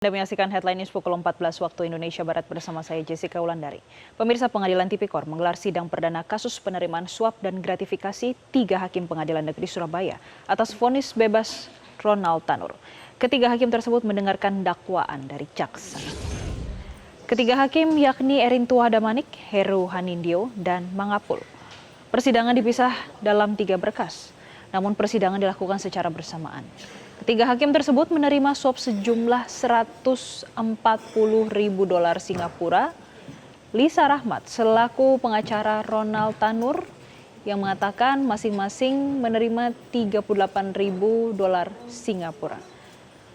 Anda menyaksikan Headline News pukul 14 waktu Indonesia Barat bersama saya Jessica Wulandari. Pemirsa, Pengadilan Tipikor menggelar sidang perdana kasus penerimaan suap dan gratifikasi 3 hakim Pengadilan Negeri Surabaya atas vonis bebas Ronald Tanur. Ketiga hakim tersebut mendengarkan dakwaan dari jaksa. Ketiga hakim yakni Erintua Damanik, Heru Hanindyo, dan Mangapul. Persidangan dipisah dalam 3 berkas, namun persidangan dilakukan secara bersamaan. Ketiga hakim tersebut menerima suap sejumlah $140.000 Singapura. Lisa Rahmat selaku pengacara Ronald Tanur yang mengatakan masing-masing menerima $38.000 Singapura.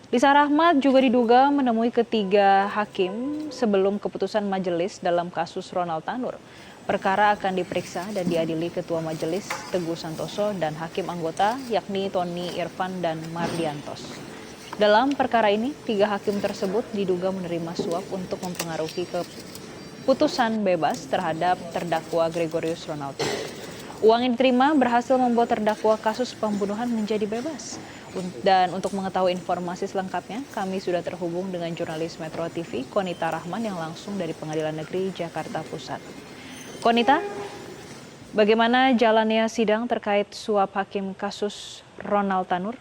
Lisa Rahmat juga diduga menemui ketiga hakim sebelum keputusan majelis dalam kasus Ronald Tanur. Perkara akan diperiksa dan diadili Ketua Majelis Teguh Santoso dan hakim anggota yakni Tony Irfan dan Mardiantos. Dalam perkara ini, 3 hakim tersebut diduga menerima suap untuk mempengaruhi keputusan bebas terhadap terdakwa Gregorius Ronald Tanur. Uang yang diterima berhasil membuat terdakwa kasus pembunuhan menjadi bebas. Dan untuk mengetahui informasi selengkapnya, kami sudah terhubung dengan jurnalis Metro TV, Konita Rahman yang langsung dari Pengadilan Negeri Jakarta Pusat. Konita, bagaimana jalannya sidang terkait suap hakim kasus Ronald Tanur?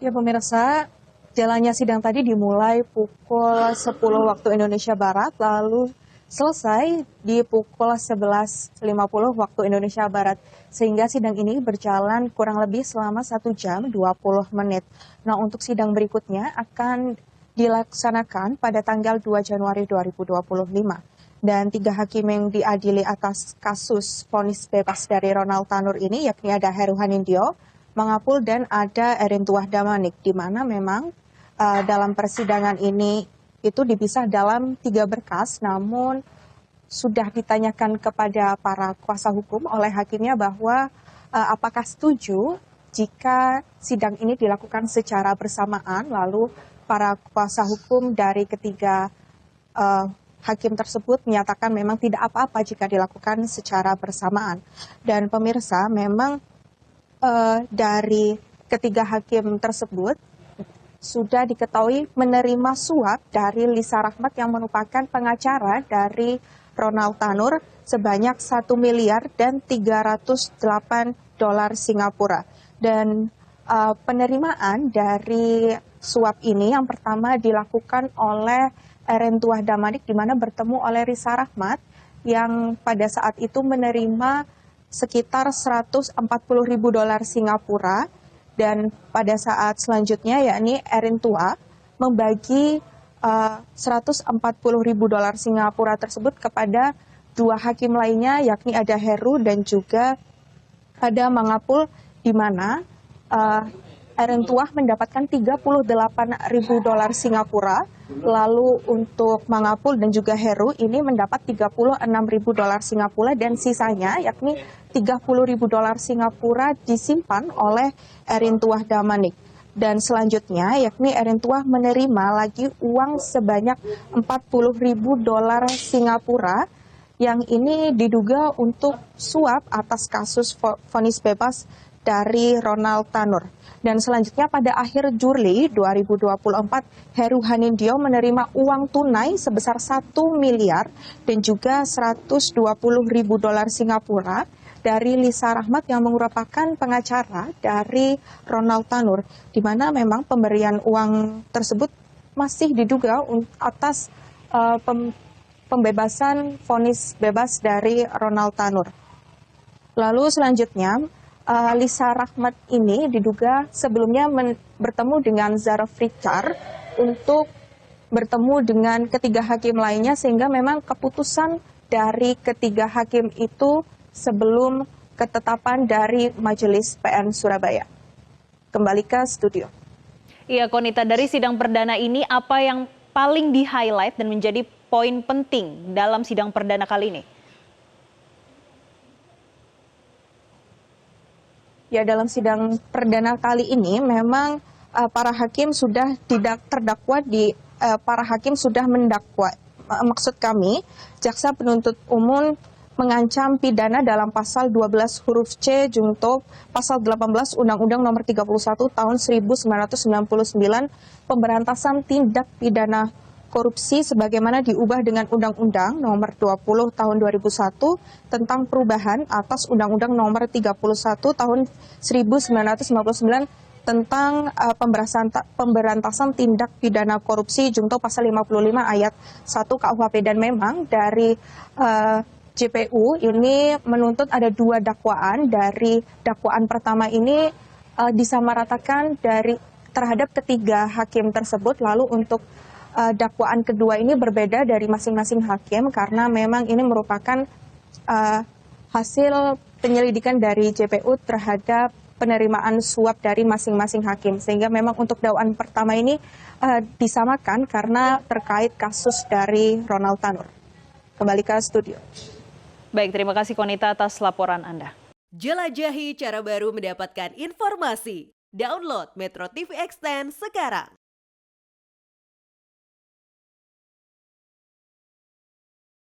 Ya pemirsa, jalannya sidang tadi dimulai pukul 10 waktu Indonesia Barat, lalu selesai di pukul 11.50 waktu Indonesia Barat. Sehingga sidang ini berjalan kurang lebih selama 1 jam 20 menit. Nah, untuk sidang berikutnya akan dilaksanakan pada tanggal 2 Januari 2025. Dan 3 hakim yang diadili atas kasus vonis bebas dari Ronald Tanur ini yakni ada Heru Hanindyo, Mangapul, dan ada Erintua Damanik, di mana memang dalam persidangan ini itu dipisah dalam 3 berkas, namun sudah ditanyakan kepada para kuasa hukum oleh hakimnya bahwa apakah setuju jika sidang ini dilakukan secara bersamaan. Lalu para kuasa hukum dari ketiga hakim tersebut menyatakan memang tidak apa-apa jika dilakukan secara bersamaan. Dan pemirsa, memang dari ketiga hakim tersebut sudah diketahui menerima suap dari Lisa Rahmat yang merupakan pengacara dari Ronald Tanur sebanyak $1.308 Singapura. Dan penerimaan dari suap ini yang pertama dilakukan oleh Erintua Damanik, di mana bertemu oleh Lisa Rahmat yang pada saat itu menerima sekitar $140.000 Singapura. Dan pada saat selanjutnya yakni Erintua membagi $140.000 Singapura tersebut kepada 2 hakim lainnya yakni ada Heru dan juga ada Mangapul, di mana Erintua mendapatkan $38.000 Singapura, lalu untuk Mangapul dan juga Heru ini mendapat $36.000 Singapura, dan sisanya yakni $30.000 Singapura disimpan oleh Erintua Damanik. Dan selanjutnya yakni Erintua menerima lagi uang sebanyak $40.000 Singapura yang ini diduga untuk suap atas kasus vonis bebas dari Ronald Tanur. Dan selanjutnya pada akhir Juli 2024, Heru Hanindyo menerima uang tunai sebesar 1 miliar dan juga $120.000 Singapura dari Lisa Rahmat yang merupakan pengacara dari Ronald Tanur, di mana memang pemberian uang tersebut masih diduga atas pembebasan vonis bebas dari Ronald Tanur. Lalu selanjutnya, Lisa Rahmat ini diduga sebelumnya bertemu dengan Zaraf Richard untuk bertemu dengan ketiga hakim lainnya, sehingga memang keputusan dari ketiga hakim itu sebelum ketetapan dari Majelis PN Surabaya. Kembali ke studio. Iya, Konita, dari sidang perdana ini apa yang paling di-highlight dan menjadi poin penting dalam sidang perdana kali ini? Ya, dalam sidang perdana kali ini memang para hakim sudah tidak terdakwa para hakim sudah mendakwa. Maksud kami, jaksa penuntut umum mengancam pidana dalam pasal 12 huruf C junto pasal 18 Undang-Undang Nomor 31 Tahun 1999 Pemberantasan Tindak Pidana Korupsi sebagaimana diubah dengan Undang-Undang Nomor 20 Tahun 2001 tentang perubahan atas Undang-Undang Nomor 31 Tahun 1999 tentang pemberantasan tindak pidana korupsi junto pasal 55 ayat 1 KUHP. Dan memang dari JPU ini menuntut ada 2 dakwaan. Dari dakwaan pertama ini disamaratakan terhadap ketiga hakim tersebut. Lalu untuk dakwaan kedua ini berbeda dari masing-masing hakim karena memang ini merupakan hasil penyelidikan dari JPU terhadap penerimaan suap dari masing-masing hakim. Sehingga memang untuk dakwaan pertama ini disamakan karena terkait kasus dari Ronald Tanur. Kembali ke studio. Baik, terima kasih Konita atas laporan Anda. Jelajahi cara baru mendapatkan informasi. Download Metro TV Extend sekarang.